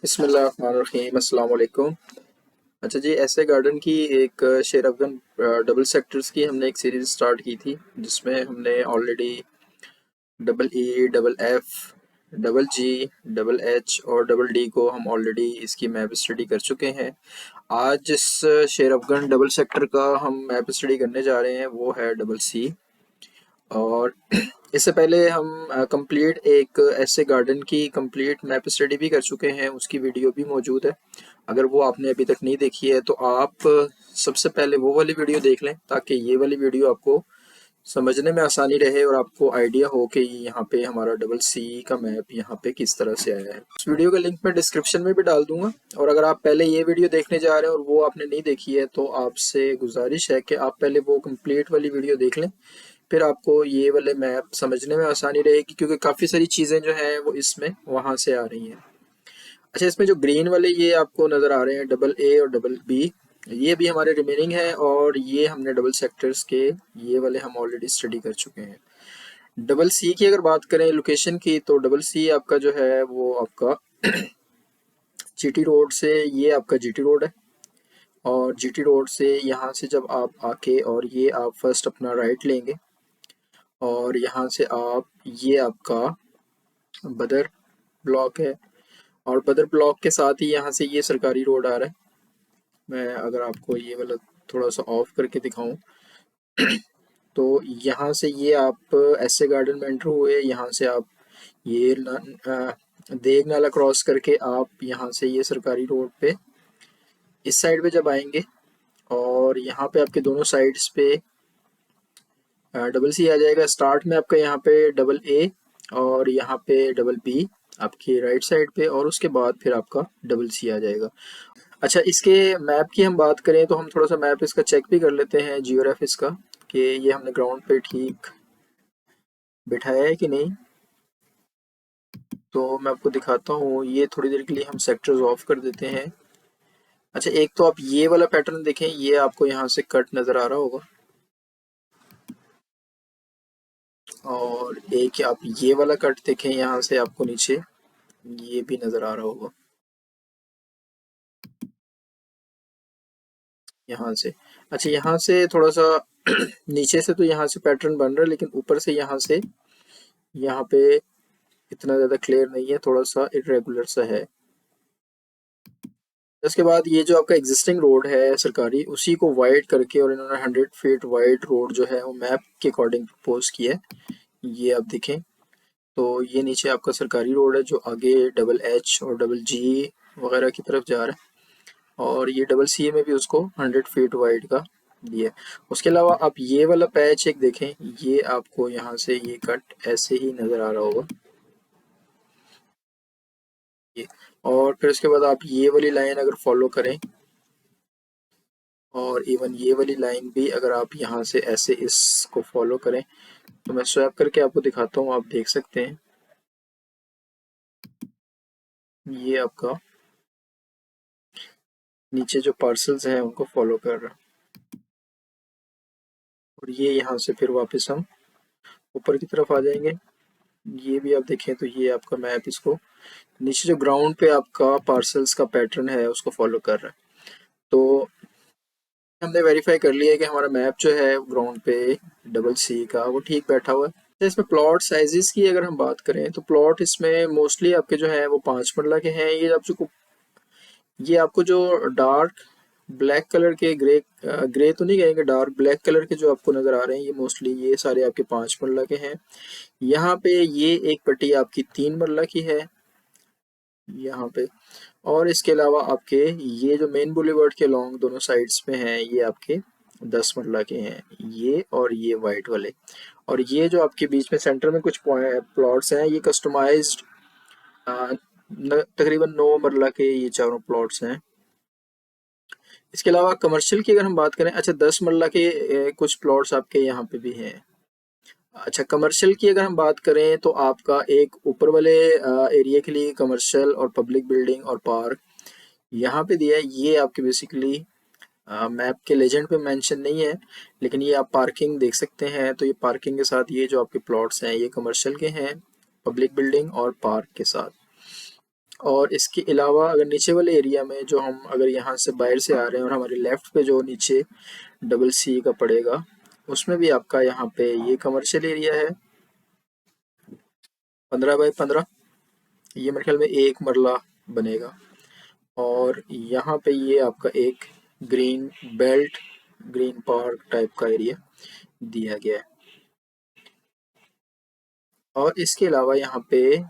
बिस्मिल्लाहिर्रहमानिर्रहीम, अस्सलाम वालेकुम। अच्छा जी, ऐसे गार्डन की एक शेर अफगन डबल सेक्टर्स की हमने एक सीरीज़ स्टार्ट की थी, जिसमें हमने already double E, double F, double जी, डबल एच और डबल डी को हम ऑलरेडी इसकी मैप स्टडी कर चुके हैं। आज जिस शेर अफगन डबल सेक्टर का हम मैप स्टडी करने जा रहे हैं वो है डबल सी। और इससे पहले हम कंप्लीट एक ऐसे गार्डन की कंप्लीट मैप स्टडी भी कर चुके हैं, उसकी वीडियो भी मौजूद है। अगर वो आपने अभी तक नहीं देखी है तो आप सबसे पहले वो वाली वीडियो देख लें, ताकि ये वाली वीडियो आपको समझने में आसानी रहे और आपको आइडिया हो कि यहाँ पे हमारा डबल सी का मैप यहाँ पे किस तरह से आया है। इस वीडियो का लिंक मैं डिस्क्रिप्शन में भी डाल दूंगा, और अगर आप पहले ये वीडियो देखने जा रहे हैं और वो आपने नहीं देखी है तो आपसे गुजारिश है कि आप पहले वो कंप्लीट वाली वीडियो देख लें, फिर आपको ये वाले मैप समझने में आसानी रहेगी, क्योंकि काफ़ी सारी चीज़ें जो हैं वो इसमें वहाँ से आ रही हैं। अच्छा, इसमें जो ग्रीन वाले ये आपको नज़र आ रहे हैं डबल ए और डबल बी, ये भी हमारे रिमेनिंग है, और ये हमने डबल सेक्टर्स के ये वाले हम ऑलरेडी स्टडी कर चुके हैं। डबल सी की अगर बात करें लोकेशन की, तो डबल सी आपका जो है वो आपका जीटी रोड से, ये आपका जीटी रोड है, और जीटी रोड से यहाँ से जब आप आके और ये आप फर्स्ट अपना राइट लेंगे, और यहाँ से आप ये आपका बदर ब्लॉक है, और बदर ब्लॉक के साथ ही यहाँ से ये सरकारी रोड आ रहा है। मैं अगर आपको ये वाला थोड़ा सा ऑफ करके दिखाऊं, तो यहाँ से ये आप ऐसे गार्डन में एंटर हुए, यहाँ से आप ये देग नाला क्रॉस करके आप यहाँ से ये सरकारी रोड पे इस साइड पे जब आएंगे, और यहाँ पे आपके दोनों साइड्स पे डबल सी आ जाएगा। स्टार्ट में आपका यहाँ पे डबल ए और यहाँ पे डबल बी आपकी राइट साइड पे, और उसके बाद फिर आपका डबल सी आ जाएगा। अच्छा, इसके मैप की हम बात करें तो हम थोड़ा सा मैप इसका चेक भी कर लेते हैं, जियोग्राफ इसका, कि ये हमने ग्राउंड पे ठीक बिठाया है कि नहीं। तो मैं आपको दिखाता हूँ, ये थोड़ी देर के लिए हम सेक्टर्स ऑफ कर देते हैं। अच्छा, एक तो आप ये वाला पैटर्न देखें, ये आपको यहाँ से कट नज़र आ रहा होगा, और एक आप ये वाला कट देखें, यहाँ से आपको नीचे ये भी नज़र आ रहा होगा यहाँ से। अच्छा, यहाँ से थोड़ा सा नीचे से तो यहाँ से पैटर्न बन रहा है, लेकिन ऊपर से यहाँ से यहाँ पे इतना ज़्यादा क्लियर नहीं है, थोड़ा सा इरेगुलर सा है। इसके बाद ये जो आपका एग्जिस्टिंग रोड है सरकारी, उसी को वाइड करके, और इन्होंने 100 फीट वाइड रोड जो है वो मैप के अकॉर्डिंग प्रपोज किया है। ये आप देखें, तो ये नीचे आपका सरकारी रोड है जो आगे डबल एच और डबल जी वगैरह की तरफ जा रहा है, और ये डबल सी में भी उसको 100 फीट वाइड का दिया है। उसके अलावा आप ये वाला पैच एक देखें, ये आपको यहाँ से ये कट ऐसे ही नज़र आ रहा होगा ये। और फिर उसके बाद आप ये वाली लाइन अगर फॉलो करें, और इवन ये वाली लाइन भी अगर आप यहाँ से ऐसे इसको फॉलो करें, तो मैं स्वैप करके आपको दिखाता हूँ, आप देख सकते हैं ये आपका नीचे जो पार्सल्स हैं उनको फॉलो कर रहा है, और ये यहाँ से फिर वापस हम ऊपर की तरफ आ जाएंगे। ये भी आप देखें तो ये आपका मैप इसको नीचे जो ग्राउंड पे आपका पार्सल्स का पैटर्न है उसको फॉलो कर रहा है। तो हमने वेरीफाई कर लिया है कि हमारा मैप जो है ग्राउंड पे डबल सी का वो ठीक बैठा हुआ है। तो इसमें प्लॉट साइजेस की अगर हम बात करें, तो प्लॉट इसमें मोस्टली आपके जो है वो 5 मरला के हैं। ये आपको जो डार्क ब्लैक कलर के ग्रे तो नहीं कहेंगे, डार्क ब्लैक कलर के जो आपको नज़र आ रहे हैं, ये मोस्टली ये सारे आपके 5 मरला के हैं। यहाँ पे ये एक पट्टी आपकी 3 मरला की है यहाँ पे, और इसके अलावा आपके ये जो मेन बुलेवर्ड के लॉन्ग दोनों साइड्स में हैं, ये आपके 10 मरला के हैं, ये और ये वाइट वाले। और ये जो आपके बीच में सेंटर में कुछ प्लॉट्स हैं, ये कस्टमाइज्ड तकरीबन 9 मरला के ये चारों प्लॉट्स हैं। इसके अलावा कमर्शियल की अगर हम बात करें, अच्छा 10 मरला के कुछ प्लॉट्स आपके यहाँ पे भी हैं। अच्छा, कमर्शियल की अगर हम बात करें तो आपका एक ऊपर वाले एरिया के लिए कमर्शियल और पब्लिक बिल्डिंग और पार्क यहाँ पे दिया है। ये आपके बेसिकली मैप के लेजेंड पे मेंशन नहीं है, लेकिन ये आप पार्किंग देख सकते हैं। तो ये पार्किंग के साथ ये जो आपके प्लॉट्स हैं ये कमर्शियल के हैं, पब्लिक बिल्डिंग और पार्क के साथ। और इसके अलावा अगर नीचे वाले एरिया में जो हम अगर यहाँ से बाहर से आ रहे हैं और हमारे लेफ्ट पे जो नीचे डबल सी का पड़ेगा, उसमें भी आपका यहाँ पे ये कमर्शियल एरिया है 15 बाई 15। ये मेरे ख्याल में एक मरला बनेगा। और यहाँ पे ये आपका एक green belt, green park type का एरिया दिया गया है। और इसके अलावा यहाँ पे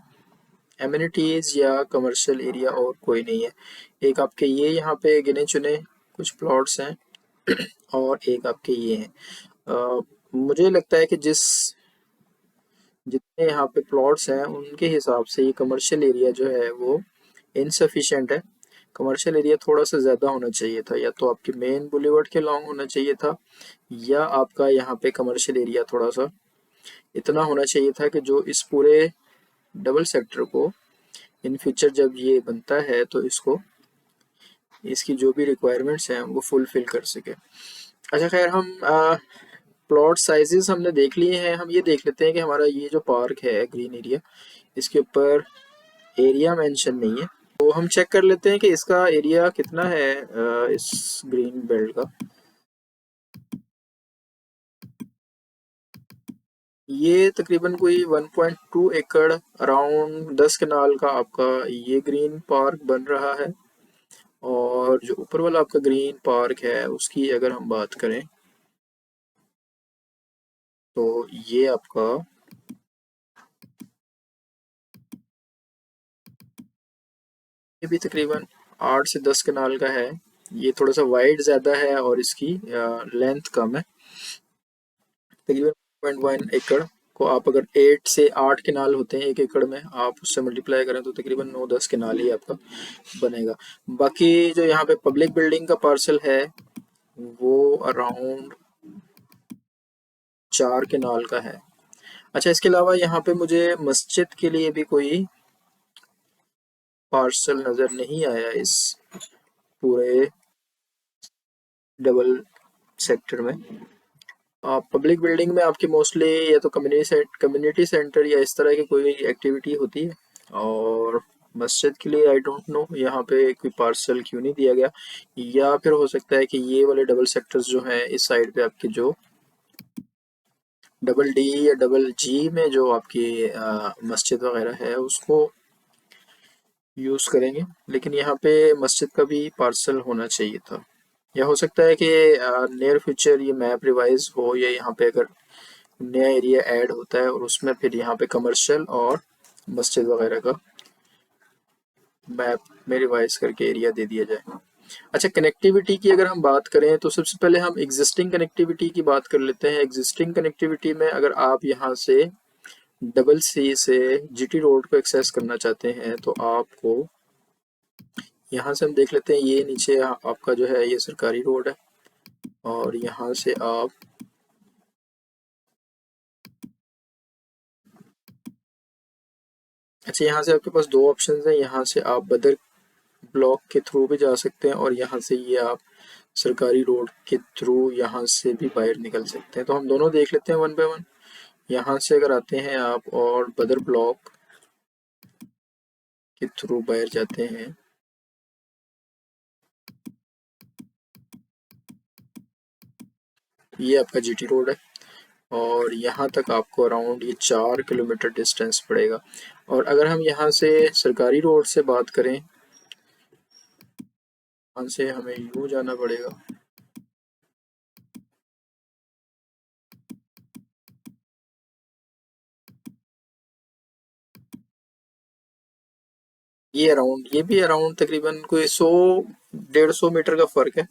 एमिनिटीज या कमर्शियल एरिया और कोई नहीं है। एक आपके ये यहाँ पे गिने चुने कुछ प्लॉट्स हैं और एक आपके ये हैं। मुझे लगता है कि जितने यहाँ पे प्लॉट्स हैं उनके हिसाब से ये कमर्शियल एरिया जो है वो इनसफिशिएंट है। कमर्शियल एरिया थोड़ा सा ज़्यादा होना चाहिए था, या तो आपके मेन बुलेवर्ड के लॉन्ग होना चाहिए था, या आपका यहाँ पे कमर्शियल एरिया थोड़ा सा इतना होना चाहिए था कि जो इस पूरे डबल सेक्टर को इन फ्यूचर जब ये बनता है तो इसको इसकी जो भी रिक्वायरमेंट्स हैं वो फुलफिल कर सके। अच्छा खैर, हम प्लॉट साइजेस हमने देख लिए हैं। हम ये देख लेते हैं कि हमारा ये जो पार्क है ग्रीन एरिया, इसके ऊपर एरिया मेंशन नहीं है, तो हम चेक कर लेते हैं कि इसका एरिया कितना है इस ग्रीन बेल्ट का। ये तकरीबन कोई 1.2 एकड़ अराउंड 10 कनाल का आपका ये ग्रीन पार्क बन रहा है। और जो ऊपर वाला आपका ग्रीन पार्क है उसकी अगर हम बात करें तो ये आपका ये भी तकरीबन 8 से 10 कनाल का है। ये थोड़ा सा वाइड ज़्यादा है और इसकी लेंथ कम है। तकरीबन 1.1 एकड़ को आप अगर 8 से 8 किनाल होते हैं एक एकड़ में, आप उससे मल्टीप्लाई करें तो तकरीबन 9-10 किनाल ही आपका बनेगा। बाकी जो यहाँ पे पब्लिक बिल्डिंग का पार्सल है वो अराउंड 4 किनाल का है। अच्छा, इसके अलावा यहाँ पे मुझे मस्जिद के लिए भी कोई पार्सल नज़र नहीं आया इस पूरे डबल सेक्टर में। पब्लिक बिल्डिंग में आपकी मोस्टली या तो कम्युनिटी सेंटर या इस तरह की कोई एक्टिविटी होती है। और मस्जिद के लिए आई डोंट नो यहाँ पे कोई पार्सल क्यों नहीं दिया गया, या फिर हो सकता है कि ये वाले डबल सेक्टर्स जो हैं इस साइड पे आपके जो डबल डी या डबल जी में जो आपकी मस्जिद वगैरह है उसको यूज़ करेंगे, लेकिन यहाँ पे मस्जिद का भी पार्सल होना चाहिए था। या हो सकता है कि नियर फ्यूचर ये मैप रिवाइज हो, या यहाँ पे अगर नया एरिया ऐड होता है और उसमें फिर यहाँ पे कमर्शियल और मस्जिद वगैरह का मैप में रिवाइज करके एरिया दे दिया जाए। अच्छा, कनेक्टिविटी की अगर हम बात करें तो सबसे पहले हम एग्जिस्टिंग कनेक्टिविटी की बात कर लेते हैं। एग्जिस्टिंग कनेक्टिविटी में अगर आप यहाँ से डबल सी से जीटी रोड को एक्सेस करना चाहते हैं तो आपको यहाँ से हम देख लेते हैं। ये नीचे आपका जो है ये सरकारी रोड है और यहाँ से आप अच्छा, यहाँ से आपके पास दो ऑप्शन हैं। यहाँ से आप बदर ब्लॉक के थ्रू भी जा सकते हैं और यहाँ से ये आप सरकारी रोड के थ्रू यहाँ से भी बाहर निकल सकते हैं। तो हम दोनों देख लेते हैं वन बाय वन। यहाँ से अगर आते हैं आप और बदर ब्लॉक के थ्रू बाहर जाते हैं, ये आपका जीटी रोड है और यहाँ तक आपको अराउंड ये 4 किलोमीटर डिस्टेंस पड़ेगा। और अगर हम यहाँ से सरकारी रोड से बात करें, यहाँ से हमें यूँ जाना पड़ेगा। ये भी अराउंड तकरीबन कोई 100-150 मीटर का फ़र्क है,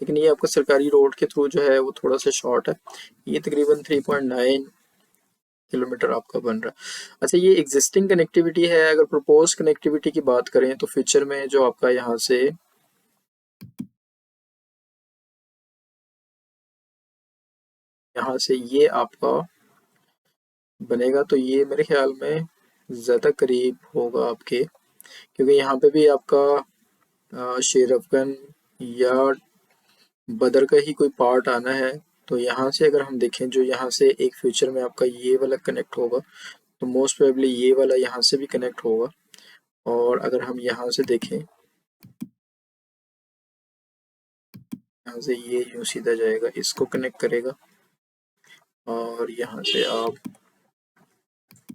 लेकिन ये आपका सरकारी रोड के थ्रू जो है वो थोड़ा सा शॉर्ट है। ये तकरीबन 3.9 किलोमीटर आपका बन रहा है। अच्छा, ये एग्जिस्टिंग कनेक्टिविटी है। अगर प्रपोज कनेक्टिविटी की बात करें तो फ्यूचर में जो आपका यहाँ से ये आपका बनेगा, तो ये मेरे ख्याल में ज़्यादा करीब होगा आपके, क्योंकि यहाँ पे भी आपका शेर अफगन या बदर का ही कोई पार्ट आना है। तो यहाँ से अगर हम देखें, जो यहाँ से एक फ्यूचर में आपका ये वाला कनेक्ट होगा, तो मोस्ट प्रोबेबली ये वाला यहाँ से भी कनेक्ट होगा और अगर हम यहाँ से देखें, यहाँ से ये यूं सीधा जाएगा, इसको कनेक्ट करेगा और यहाँ से आप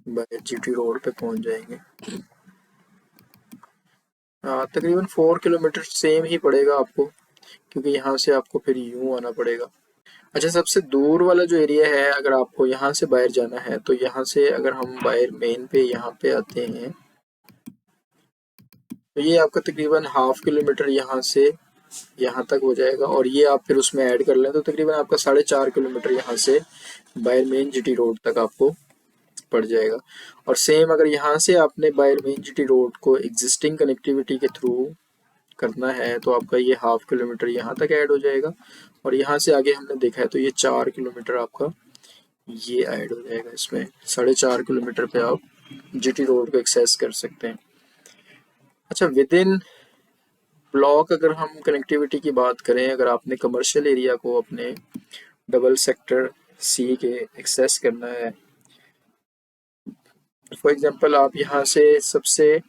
बाय जीटी रोड पे पहुंच जाएंगे। तकरीबन 4 किलोमीटर सेम ही पड़ेगा आपको, क्योंकि यहाँ से आपको फिर यूं आना पड़ेगा। अच्छा, सबसे दूर वाला जो एरिया है, अगर आपको यहाँ से बाहर जाना है तो यहाँ से अगर हम बाहर मेन पे यहाँ पे आते हैं तो ये आपका तकरीबन 1/2 किलोमीटर यहाँ से यहाँ तक हो जाएगा, और ये आप फिर उसमें ऐड कर लें तो तकरीबन आपका 4.5 किलोमीटर यहाँ से बाहर मेन जीटी रोड तक आपको पड़ जाएगा। और सेम अगर यहाँ से आपने बाहर मेन जीटी रोड को एग्जिस्टिंग कनेक्टिविटी के थ्रू करना है तो आपका ये 1/2 किलोमीटर यहाँ तक ऐड हो जाएगा, और यहाँ से आगे हमने देखा है तो ये 4 किलोमीटर आपका ये ऐड हो जाएगा इसमें। 4.5 किलोमीटर पे आप जीटी रोड को एक्सेस कर सकते हैं। अच्छा, विद इन ब्लॉक अगर हम कनेक्टिविटी की बात करें, अगर आपने कमर्शियल एरिया को अपने डबल सेक्टर सी के एक्सेस करना है, फॉर एग्जांपल आप यहाँ से सबसे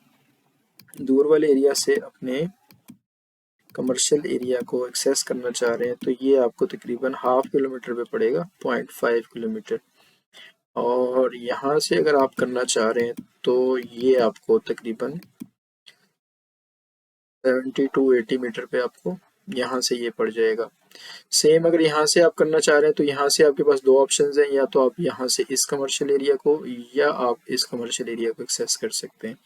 दूर वाले एरिया से अपने कमर्शियल एरिया को एक्सेस करना चाह रहे हैं तो ये आपको तकरीबन 1/2 किलोमीटर पे पड़ेगा, 0.5 किलोमीटर। और यहाँ से अगर आप करना चाह रहे हैं तो ये आपको तकरीबन 70 to 80 मीटर पे आपको यहाँ से ये पड़ जाएगा। सेम अगर यहाँ से आप करना चाह रहे हैं तो यहाँ से आपके पास दो ऑप्शंस हैं, या तो आप यहाँ से इस कमर्शियल एरिया को या आप इस कमर्शियल एरिया को एक्सेस कर सकते हैं।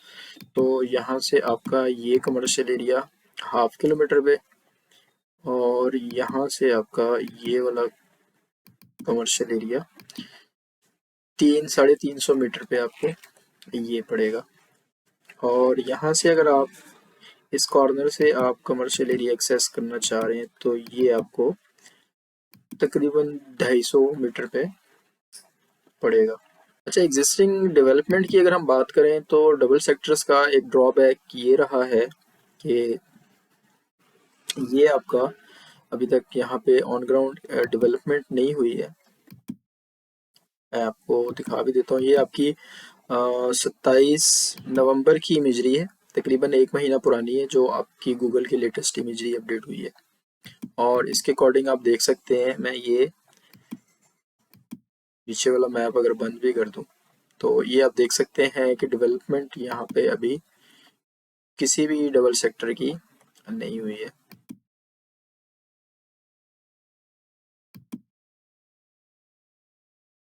तो यहाँ से आपका ये कमर्शियल एरिया 1/2 किलोमीटर पे, और यहाँ से आपका ये वाला कमर्शियल एरिया 300-350 मीटर पे आपको ये पड़ेगा। और यहाँ से अगर आप इस कॉर्नर से आप कमर्शियल एरिया एक्सेस करना चाह रहे हैं तो ये आपको तकरीबन 250 मीटर पे पड़ेगा। अच्छा, एग्जिस्टिंग डेवलपमेंट की अगर हम बात करें तो डबल सेक्टर्स का एक ड्रॉबैक ये रहा है कि ये आपका अभी तक यहाँ पे ऑन ग्राउंड डेवलपमेंट नहीं हुई है। मैं आपको दिखा भी देता हूँ, ये आपकी 27 नवंबर की इमेजरी है, तकरीबन 1 महीना पुरानी है, जो आपकी गूगल की लेटेस्ट इमेजरी अपडेट हुई है। और इसके अकॉर्डिंग आप देख सकते हैं, मैं ये पीछे वाला मैप अगर बंद भी कर दूं तो ये आप देख सकते हैं कि डेवलपमेंट यहाँ पे अभी किसी भी डबल सेक्टर की नहीं हुई है।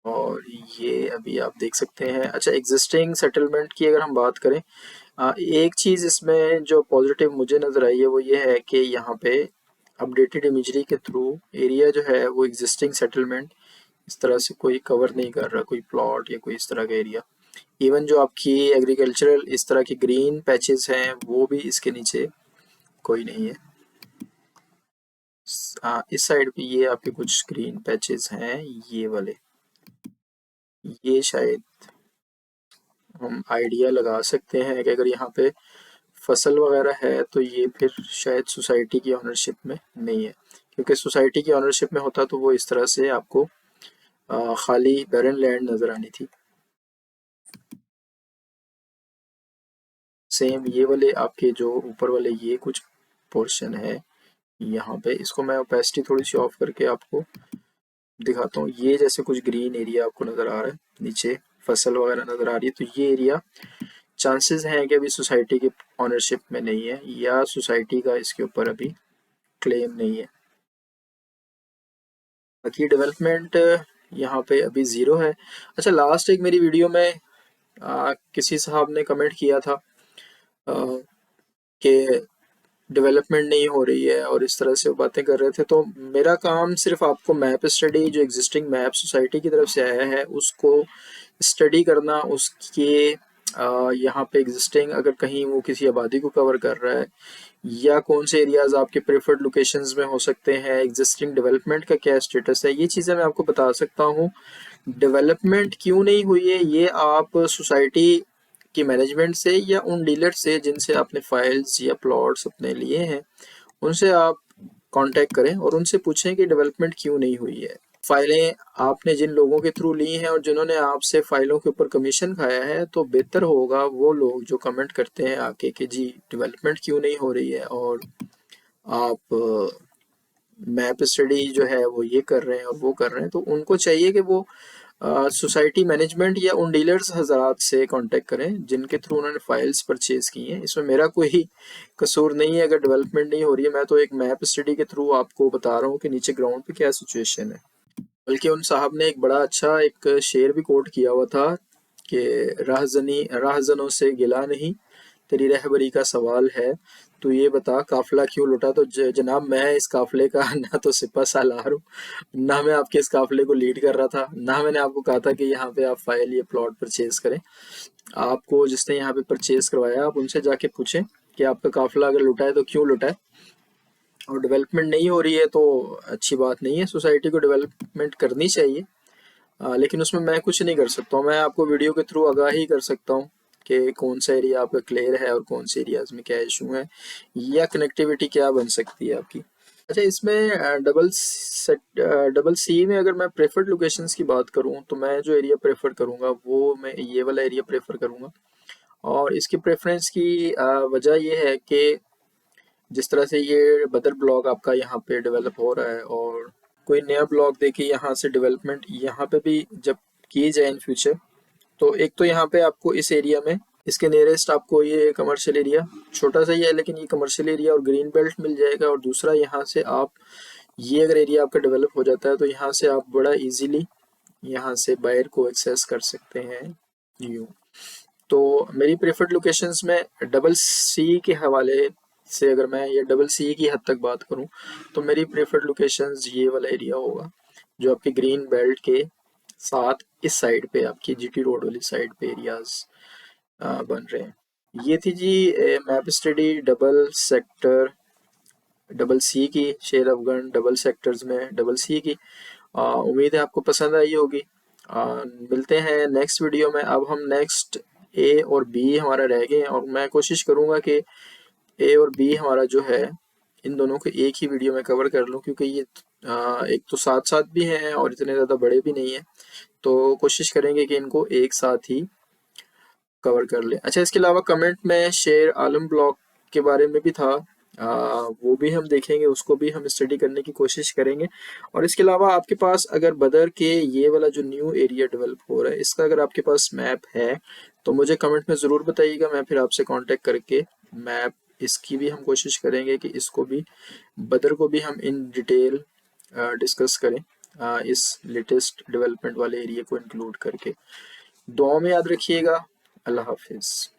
और ये अभी आप देख सकते हैं। अच्छा, एग्जिस्टिंग सेटलमेंट की अगर हम बात करें, एक चीज़ इसमें जो पॉजिटिव मुझे नज़र आई है वो ये है कि यहाँ पे अपडेटेड इमेजरी के थ्रू एरिया जो है वो एग्जिस्टिंग सेटलमेंट इस तरह से कोई कवर नहीं कर रहा, कोई प्लॉट या कोई इस तरह का एरिया। इवन जो आपकी एग्रीकल्चरल इस तरह की ग्रीन पैचेस हैं वो भी इसके नीचे कोई नहीं है। इस साइड पे ये आपके कुछ ग्रीन पैचेस हैं, ये वाले, ये शायद हम आइडिया लगा सकते हैं कि अगर यहाँ पे फसल वगैरह है तो ये फिर शायद सोसाइटी की ऑनरशिप में नहीं है, क्योंकि सोसाइटी की ऑनरशिप में होता तो वो इस तरह से आपको खाली बैरन लैंड नज़र आनी थी। सेम ये वाले आपके जो ऊपर वाले ये कुछ पोर्शन है यहाँ पे, इसको मैं ओपेसिटी थोड़ी सी ऑफ करके आपको दिखाता हूँ। ये जैसे कुछ ग्रीन एरिया आपको नज़र आ रहा है, नीचे फसल वगैरह नज़र आ रही है, तो ये एरिया चांसेस हैं कि अभी सोसाइटी की ऑनरशिप में नहीं है या सोसाइटी का इसके ऊपर अभी क्लेम नहीं है। बाकी डेवलपमेंट यहाँ पे अभी ज़ीरो है। अच्छा, लास्ट एक मेरी वीडियो में किसी साहब ने कमेंट किया था कि डेवलपमेंट नहीं हो रही है और इस तरह से वो बातें कर रहे थे, तो मेरा काम सिर्फ आपको मैप स्टडी, जो एग्जिस्टिंग मैप सोसाइटी की तरफ से आया है उसको स्टडी करना, उसके यहाँ पे एग्जिस्टिंग अगर कहीं वो किसी आबादी को कवर कर रहा है या कौन से एरियाज आपके प्रेफर्ड लोकेशंस में हो सकते हैं, एग्जिस्टिंग डेवलपमेंट का क्या स्टेटस है, ये चीज़ें मैं आपको बता सकता हूँ। डेवलपमेंट क्यों नहीं हुई है ये आप सोसाइटी की मैनेजमेंट से या उन डीलर से जिनसे आपने फाइल्स या प्लॉट्स अपने लिए हैं उनसे आप कांटेक्ट करें और उनसे पूछें कि डेवलपमेंट क्यों नहीं हुई है। फाइलें आपने जिन लोगों के थ्रू ली हैं और जिन्होंने आपसे फाइलों के ऊपर कमीशन खाया है, तो बेहतर होगा वो लोग जो कमेंट करते हैं आके कि जी डेवलपमेंट क्यों नहीं हो रही है और आप मैप स्टडी जो है वो ये कर रहे हैं और वो कर रहे हैं, तो उनको चाहिए कि वो सोसाइटी मैनेजमेंट या उन डीलर्स हजरात से कांटेक्ट करें जिनके थ्रू उन्होंने फाइल्स परचेज की हैं। इसमें मेरा कोई कसूर नहीं है अगर डेवलपमेंट नहीं हो रही है, मैं तो एक मैप स्टडी के थ्रू आपको बता रहा हूँ कि नीचे ग्राउंड पे क्या सिचुएशन है। बल्कि उन साहब ने एक बड़ा अच्छा एक शेर भी कोट किया हुआ था कि राहजनों से गिला नहीं, तेरी रहबरी का सवाल है, तो ये बता काफिला क्यों लुटा। तो जनाब मैं इस काफिले का ना तो सिपा सालार हूँ, ना मैं आपके इस काफिले को लीड कर रहा था, ना मैंने आपको कहा था कि यहाँ पे आप फाइल ये प्लॉट परचेज करें। आपको जिसने यहाँ पे परचेज करवाया आप उनसे जाके पूछें कि आपका काफिला अगर लुटा है तो क्यों लुटा है। और डेवलपमेंट नहीं हो रही है तो अच्छी बात नहीं है, सोसाइटी को डेवलपमेंट करनी चाहिए। लेकिन उसमें मैं कुछ नहीं कर सकता हूँ, मैं आपको वीडियो के थ्रू आगाही कर सकता हूँ कि कौन सा एरिया आपका क्लियर है और कौन से एरियाज में क्या इशू है या कनेक्टिविटी क्या बन सकती है आपकी। अच्छा, इसमें डबल सी में अगर मैं प्रेफर्ड लोकेशंस की बात करूँ तो मैं जो एरिया प्रेफर करूँगा वो मैं ये वाला एरिया प्रेफर करूँगा। और इसकी प्रेफरेंस की वजह ये है कि जिस तरह से ये बदर ब्लॉक आपका यहाँ पे डेवलप हो रहा है और कोई नया ब्लॉक देखिए यहाँ से डेवलपमेंट यहाँ पे भी जब की जाए इन फ्यूचर, तो एक तो यहाँ पे आपको इस एरिया में इसके नियरेस्ट आपको ये कमर्शियल एरिया छोटा सा ही है लेकिन ये कमर्शियल एरिया और ग्रीन बेल्ट मिल जाएगा। और दूसरा यहाँ से आप ये अगर एरिया आपका डेवलप हो जाता है तो यहाँ से आप बड़ा इजीली यहाँ से बायर को एक्सेस कर सकते हैं यूँ। तो मेरी प्रेफर्ड लोकेशंस में डबल सी के हवाले से अगर मैं ये डबल सी की हद तक बात करूं तो मेरी प्रेफर्ड लोकेशंस ये वाला एरिया होगा जो आपके ग्रीन बेल्ट के साथ इस साइड पे आपकी जीटी रोड वाली साइड पे एरियाज बन रहे हैं। ये थी जी map study double sector double C की, शेर अफगन डबल सेक्टर्स में डबल सी की। उम्मीद है आपको पसंद आई होगी। मिलते हैं नेक्स्ट वीडियो में। अब हम नेक्स्ट ए और बी हमारा रह गए हैं और मैं कोशिश करूंगा कि ए और बी हमारा जो है इन दोनों को एक ही वीडियो में कवर कर लूं, क्योंकि ये एक तो साथ साथ भी हैं और इतने ज़्यादा बड़े भी नहीं हैं, तो कोशिश करेंगे कि इनको एक साथ ही कवर कर लें। अच्छा, इसके अलावा कमेंट में शेर आलम ब्लॉक के बारे में भी था, वो भी हम देखेंगे, उसको भी हम स्टडी करने की कोशिश करेंगे। और इसके अलावा आपके पास अगर बदर के ये वाला जो न्यू एरिया डेवलप हो रहा है इसका अगर आपके पास मैप है तो मुझे कमेंट में ज़रूर बताइएगा, मैं फिर आपसे कांटेक्ट करके मैप इसकी भी हम कोशिश करेंगे कि इसको भी बदर को भी हम इन डिटेल डिस्कस करें, इस लेटेस्ट डेवलपमेंट वाले एरिया को इंक्लूड करके। दुआओं में याद रखिएगा। अल्लाह हाफिज़।